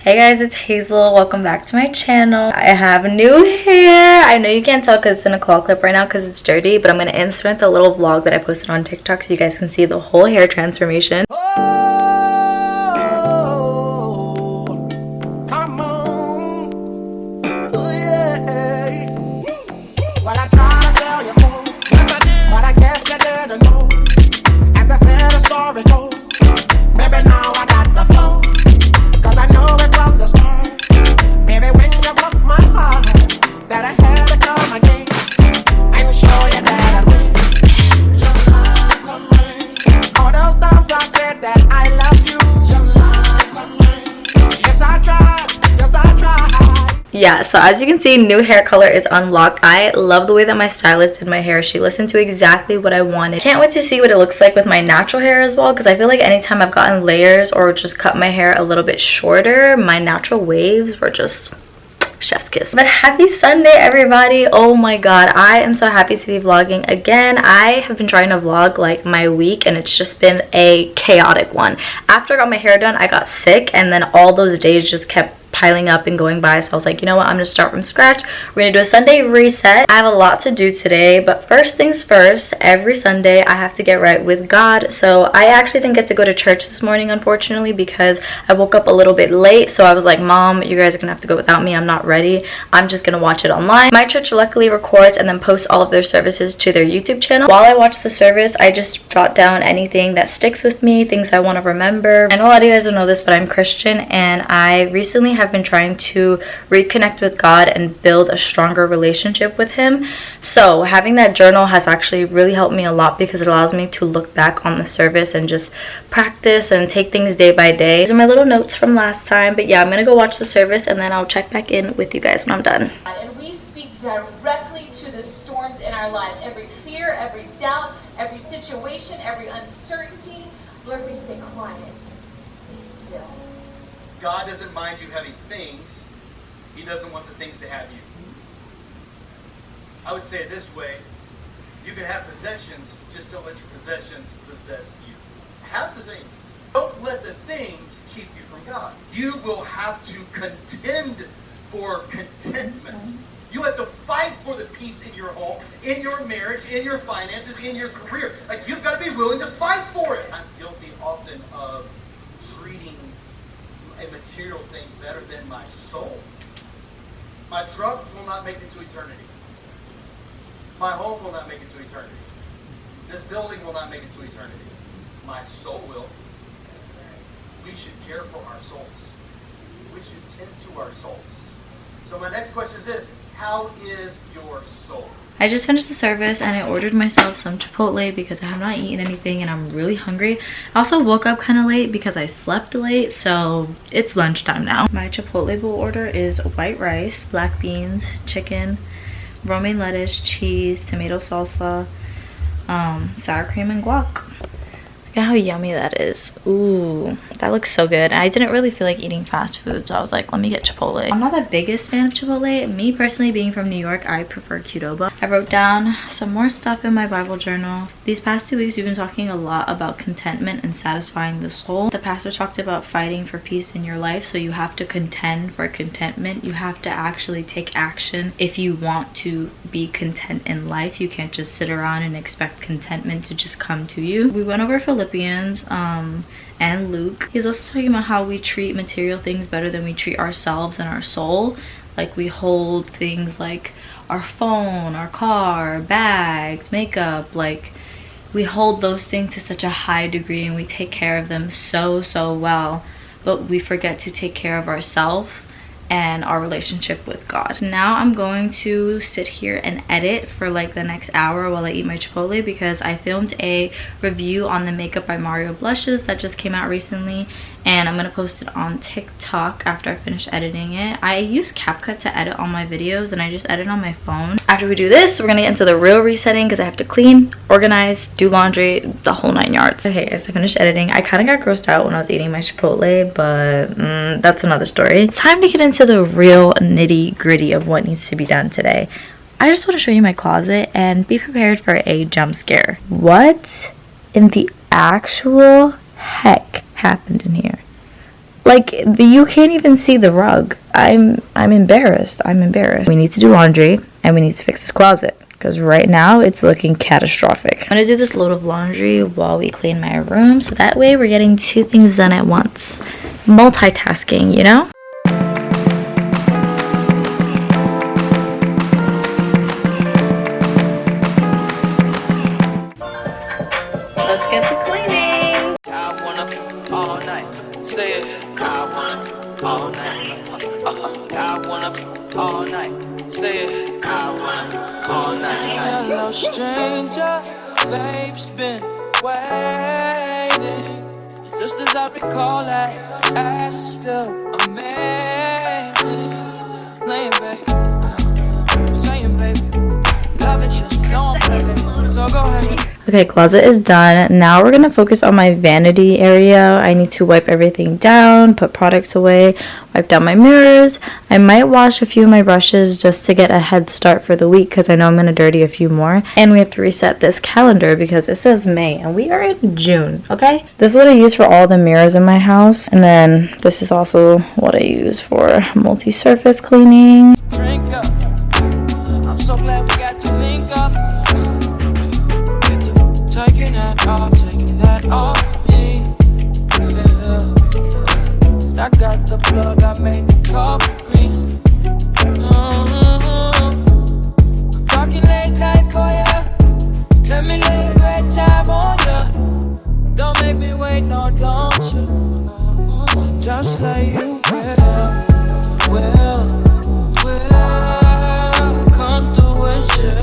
Hey guys, it's Hazel. Welcome back to my channel. I have new hair. I know you can't tell because it's in a claw clip right now because it's dirty, but I'm going to insert the little vlog that I posted on TikTok so you guys can see the whole hair transformation. Come on. Oh, yeah. Well, I tried to tell you so. Yes, I did. But I guess you didn't know. As the sad story goes, maybe now I got the flow. Cause I know it from the start. Baby, when you broke my heart, that I had to come again and show you that I win. You lied to me. All those times I said that I love you. You lied to me. Yes, I tried. Yes, I tried. Yeah, so as you can see, new hair color is unlocked. I love the way that my stylist did my hair. She listened to exactly what I wanted. Can't wait to see what it looks like with my natural hair as well, because I feel like anytime I've gotten layers or just cut my hair a little bit shorter, my natural waves were just chef's kiss. But happy Sunday, everybody. Oh my god, I am so happy to be vlogging again. I have been trying to vlog like my week and it's just been a chaotic one. After I got my hair done, I got sick, and then all those days just kept piling up and going by, so I was like, you know what, I'm gonna start from scratch. We're gonna do a Sunday reset. I have a lot to do today, but first things first, every Sunday I have to get right with God. So I actually didn't get to go to church this morning, unfortunately, because I woke up a little bit late. So I was like, Mom, you guys are gonna have to go without me. I'm not ready. I'm just gonna watch it online. My church luckily records and then posts all of their services to their YouTube channel. While I watch the service, I just jot down anything that sticks with me, things I want to remember. I know a lot of you guys don't know this, but I'm Christian, and I recently have been trying to reconnect with God and build a stronger relationship with him. So having that journal has actually really helped me a lot because it allows me to look back on the service and just practice and take things day by day. These are my little notes from last time, but yeah, I'm gonna go watch the service and then I'll check back in with you guys when I'm done. And we speak directly to the storms in our life, every fear, every doubt, every situation, every uncertainty. Lord, we stay quiet, be still. God doesn't mind you having things. He doesn't want the things to have you. I would say it this way. You can have possessions, just don't let your possessions possess you. Have the things. Don't let the things keep you from God. You will have to contend for contentment. You have to fight for the peace in your home, in your marriage, in your finances, in your career. Like, you've got to be willing to fight for it. I'm guilty often of treating a material thing better than my soul. My truck will not make it to eternity. My home will not make it to eternity. This building will not make it to eternity. My soul will. We should care for our souls. We should tend to our souls. So my next question is this: how is your soul? I just finished the service and I ordered myself some Chipotle because I have not eaten anything and I'm really hungry. I also woke up kind of late because I slept late, so it's lunchtime now. My Chipotle bowl order is white rice, black beans, chicken, romaine lettuce, cheese, tomato salsa, sour cream, and guac. Look at how yummy that is. Ooh, that looks so good. I didn't really feel like eating fast food, so I was like, let me get Chipotle. I'm not the biggest fan of Chipotle. Me personally, being from New York, I prefer Qdoba. I wrote down some more stuff in my Bible journal. These past 2 weeks, we've been talking a lot about contentment and satisfying the soul. The pastor talked about fighting for peace in your life, so you have to contend for contentment. You have to actually take action if you want to be content in life. You can't just sit around and expect contentment to just come to you. We went over Philippians and Luke. He was also talking about how we treat material things better than we treat ourselves and our soul. Like, we hold things like our phone, our car, bags, makeup, like we hold those things to such a high degree and we take care of them so well, but we forget to take care of ourselves and our relationship with God. Now I'm going to sit here and edit for like the next hour while I eat my Chipotle because I filmed a review on the Makeup by Mario blushes that just came out recently, and I'm gonna post it on TikTok after I finish editing it. I use CapCut to edit all my videos and I just edit on my phone. After we do this, we're gonna get into the real resetting because I have to clean, organize, do laundry, the whole 9 yards. Okay guys, I finished editing. I kind of got grossed out when I was eating my Chipotle, but that's another story. It's time to get into the real nitty gritty of what needs to be done today. I just want to show you my closet and be prepared for a jump scare. What in the actual heck happened in here? Like, you can't even see the rug. I'm embarrassed. I'm embarrassed. We need to do laundry, and we need to fix this closet, because right now it's looking catastrophic. I'm gonna do this load of laundry while we clean my room, so that way we're getting 2 things done at once. Multitasking, you know? Let's get to cleaning. I wanna all night. Say it. I wanna all night. I wanna all night. Say it. I wanna all night. Hello, stranger. Babe's been waiting. Just as I recall that, ass is still amazing. Playing, baby. Saying, baby. Love it, just don't play it. So go ahead. Okay, closet is done. Now we're gonna focus on my vanity area. I need to wipe everything down, put products away, wipe down my mirrors. I might wash a few of my brushes just to get a head start for the week, because I know I'm gonna dirty a few more. And we have to reset this calendar because it says May and we are in June, okay? This is what I use for all the mirrors in my house. And then this is also what I use for multi-surface cleaning. Drink up. I'm so glad we got to link up. Taking that off me. Yeah. 'Cause I got the blood that made the coffee green. I'm talking late night for ya. Let me lay a great time on ya. Don't make me wait, no, don't you? Just like you will. Come through and chill.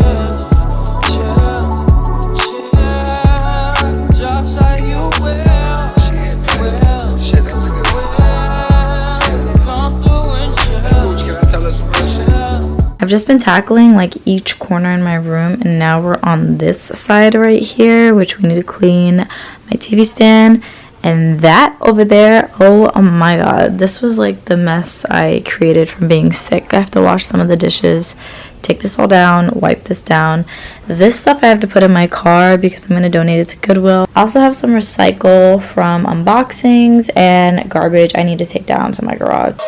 Just like you will. Shit, that's a good song. Come through and chill. Can I tell us some real shit? I've just been tackling like each corner in my room, and now we're on this side right here, which we need to clean my TV stand. And that over there, oh my god, this was like the mess I created from being sick. I have to wash some of the dishes, take this all down, wipe this down. This stuff I have to put in my car because I'm going to donate it to Goodwill. I also have some recycle from unboxings and garbage I need to take down to my garage.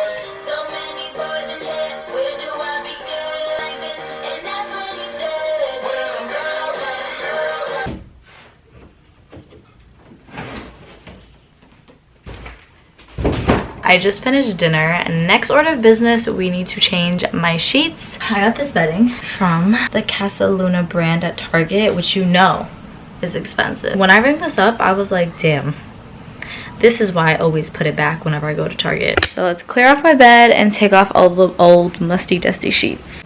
I just finished dinner. Next order of business, we need to change my sheets. I got this bedding from the Casa Luna brand at Target, which you know is expensive. When I ring this up, I was like, damn, this is why I always put it back whenever I go to Target. So let's clear off my bed and take off all the old musty dusty sheets.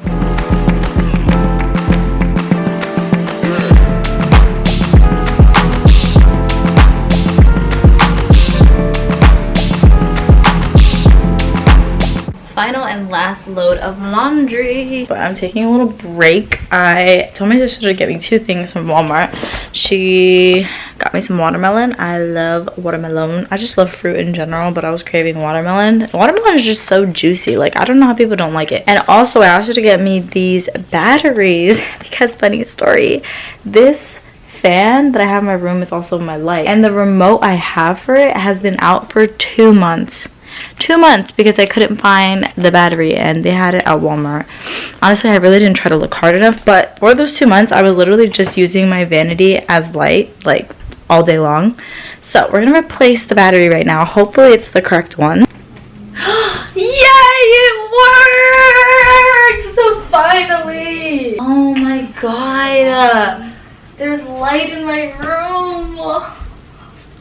Final and last load of laundry. But I'm taking a little break. I told my sister to get me 2 things from Walmart. She got me some watermelon. I love watermelon. I just love fruit in general, but I was craving watermelon. Watermelon is just so juicy. Like, I don't know how people don't like it. And also, I asked her to get me these batteries because, funny story, this fan that I have in my room is also my light. And the remote I have for it has been out for 2 months. 2 months because I couldn't find the battery and they had it at Walmart. Honestly, I really didn't try to look hard enough, but for those 2 months I was literally just using my vanity as light, like, all day long. So we're gonna replace the battery right now. Hopefully it's the correct one. Yay, it worked! So finally! Oh my god, there's light in my room.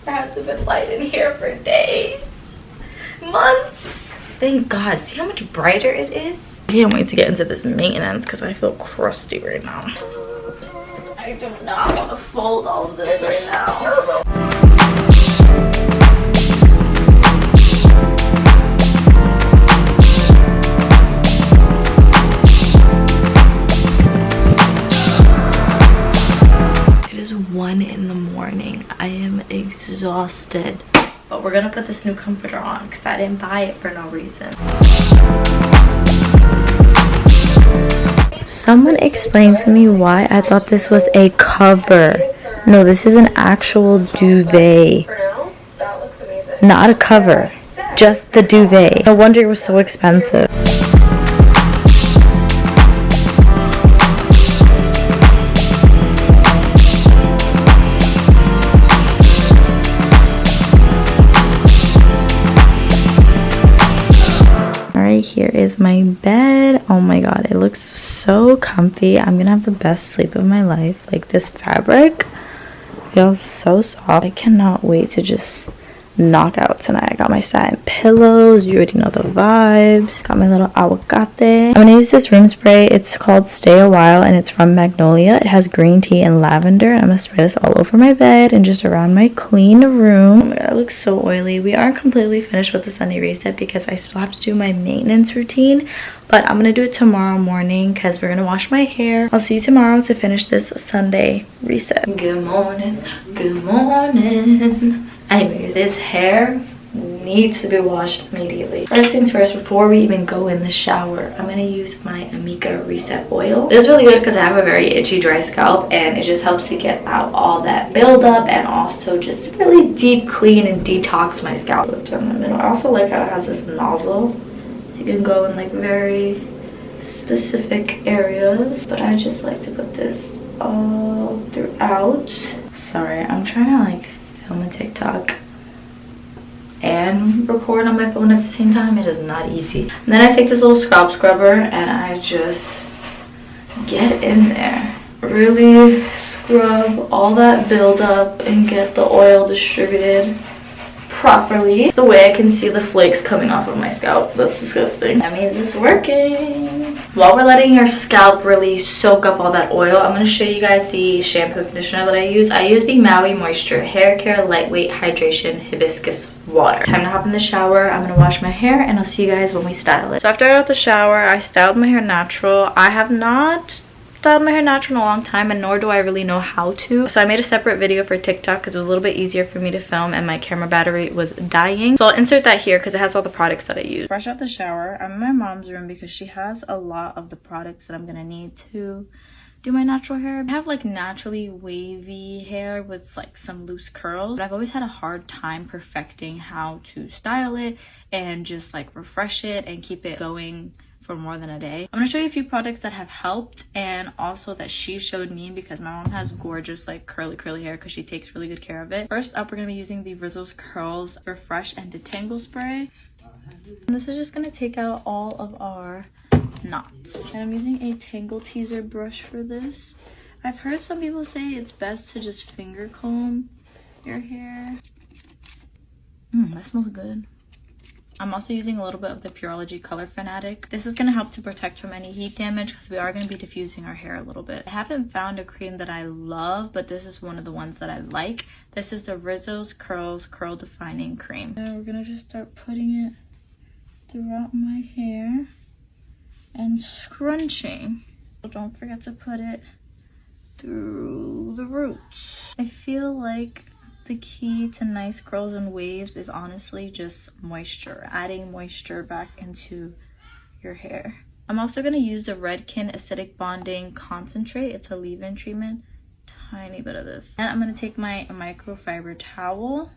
There hasn't been light in here for days, months. Thank God. See how much brighter it is? I can't wait to get into this maintenance because I feel crusty right now. I do not want to fold all of this right now. It is 1 in the morning. I am exhausted. But we're gonna put this new comforter on because I didn't buy it for no reason. Someone explained to me why I thought this was a cover. No, this is an actual duvet. Not a cover. just the duvet. No wonder it was so expensive. Alright, here is my bed. Oh my god, it looks so comfy. I'm gonna have the best sleep of my life. Like, this fabric feels so soft. I cannot wait to just knock out tonight. I got my satin pillows. You already know the vibes. Got my little aguacate. I'm gonna use this room spray. It's called Stay a While and it's from Magnolia. It has green tea and lavender. I'm gonna spray this all over my bed and just around my clean room. Oh my god, it looks so oily. We aren't completely finished with the Sunday reset because I still have to do my maintenance routine, but I'm gonna do it tomorrow morning because we're gonna wash my hair. I'll see you tomorrow to finish this Sunday reset. Good morning. Good morning. Anyways, this hair needs to be washed immediately. First things first, before we even go in the shower, I'm gonna use my Amika Reset Oil. This is really good because I have a very itchy, dry scalp, and it just helps to get out all that buildup and also just really deep clean and detox my scalp. I also like how it has this nozzle. You can go in like very specific areas, but I just like to put this all throughout. Sorry, I'm trying to like film a TikTok and record on my phone at the same time. It is not easy. And then I take this little scalp scrubber and I just get in there, really scrub all that buildup and get the oil distributed properly. It's the way I can see the flakes coming off of my scalp. That's disgusting. That means it's working. While we're letting your scalp really soak up all that oil, I'm going to show you guys the shampoo and conditioner that I use. I use the Maui Moisture Hair Care Lightweight Hydration Hibiscus Water. Time to hop in the shower. I'm going to wash my hair and I'll see you guys when we style it. So after I got out the shower, I styled my hair natural. I have not styled my hair natural in a long time, and nor do I really know how to. So I made a separate video for TikTok because it was a little bit easier for me to film and my camera battery was dying. So I'll insert that here because it has all the products that I use. Fresh out the shower, I'm in my mom's room because she has a lot of the products that I'm gonna need to do my natural hair. I have like naturally wavy hair with like some loose curls, but I've always had a hard time perfecting how to style it and just like refresh it and keep it going for more than a day. I'm gonna show you a few products that have helped and also that she showed me because my mom has gorgeous like curly hair because she takes really good care of it. First up, we're gonna be using the Rizzo's Curls Refresh and Detangle Spray. And this is just gonna take out all of our knots. And I'm using a Tangle Teaser brush for this. I've heard some people say it's best to just finger comb your hair. That smells good. I'm also using a little bit of the Pureology Color Fanatic. This is going to help to protect from any heat damage because we are going to be diffusing our hair a little bit. I haven't found a cream that I love, but this is one of the ones that I like. This is the Rizzo's Curls Curl Defining Cream. Now we're going to just start putting it throughout my hair and scrunching. Don't forget to put it through the roots. I feel like the key to nice curls and waves is honestly just moisture, adding moisture back into your hair. I'm also going to use the Redken Acidic Bonding Concentrate. It's a leave-in treatment. Tiny bit of this. And I'm going to take my microfiber towel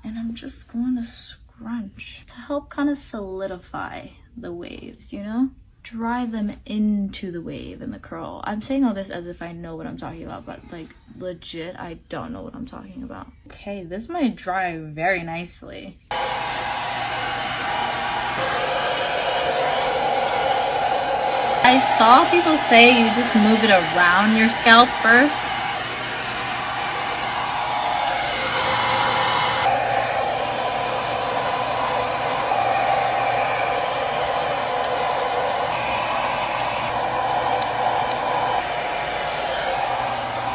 and I'm just going to scrunch to help kind of solidify the waves, you know? Dry them into the wave and the curl. I'm saying all this as if I know what I'm talking about, but like legit, I don't know what I'm talking about. Okay, this might dry very nicely. I saw people say you just move it around your scalp first.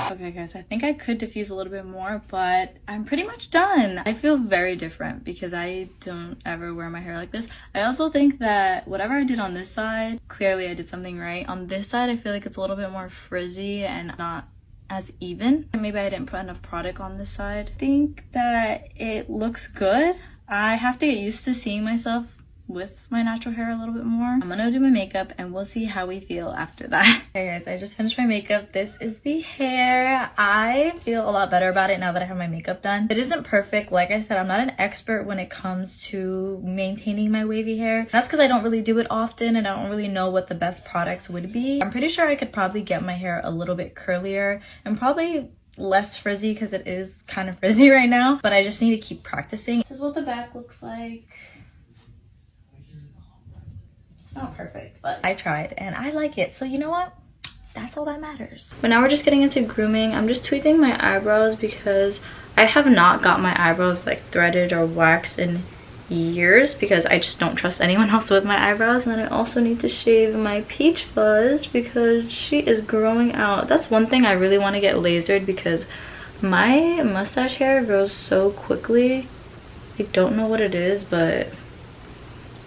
Okay guys, I think I could diffuse a little bit more, but I'm pretty much done. I feel very different because I don't ever wear my hair like this. I also think that whatever I did on this side, clearly I did something right. On this side, I feel like it's a little bit more frizzy and not as even. Maybe I didn't put enough product on this side. I think that it looks good. I have to get used to seeing myself with my natural hair a little bit more. I'm gonna do my makeup and we'll see how we feel after that. Okay guys, I just finished my makeup. This is the hair. I feel a lot better about it now that I have my makeup done. It isn't perfect. Like I said, I'm not an expert when it comes to maintaining my wavy hair. That's because I don't really do it often and I don't really know what the best products would be. I'm pretty sure I could probably get my hair a little bit curlier and probably less frizzy because it is kind of frizzy right now, but I just need to keep practicing. This is what the back looks like. It's not perfect, but I tried and I like it. So you know what? That's all that matters. But now we're just getting into grooming. I'm just tweezing my eyebrows because I have not got my eyebrows like threaded or waxed in years because I just don't trust anyone else with my eyebrows. And then I also need to shave my peach fuzz because she is growing out. That's one thing I really want to get lasered because my mustache hair grows so quickly. I don't know what it is, but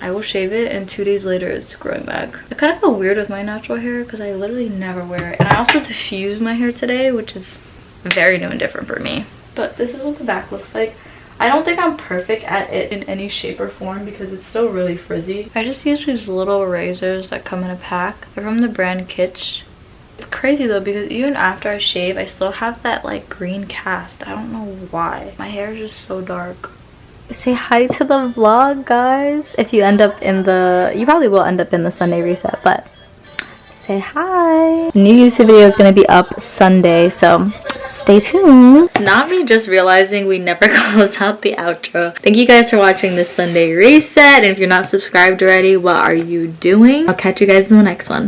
I will shave it and 2 days later it's growing back. I kind of feel weird with my natural hair because I literally never wear it. And I also diffused my hair today, which is very new and different for me. But this is what the back looks like. I don't think I'm perfect at it in any shape or form because it's still really frizzy. I just use these little razors that come in a pack. They're from the brand Kitsch. It's crazy though because even after I shave, I still have that like green cast. I don't know why. My hair is just so dark. Say hi to the vlog, guys. If you end up in the, you probably will end up in the Sunday reset, but say hi. New YouTube video is going to be up Sunday, so stay tuned. Not me just realizing we never close out the outro. Thank you guys for watching this Sunday reset, and if you're not subscribed already, what are you doing? I'll catch you guys in the next one.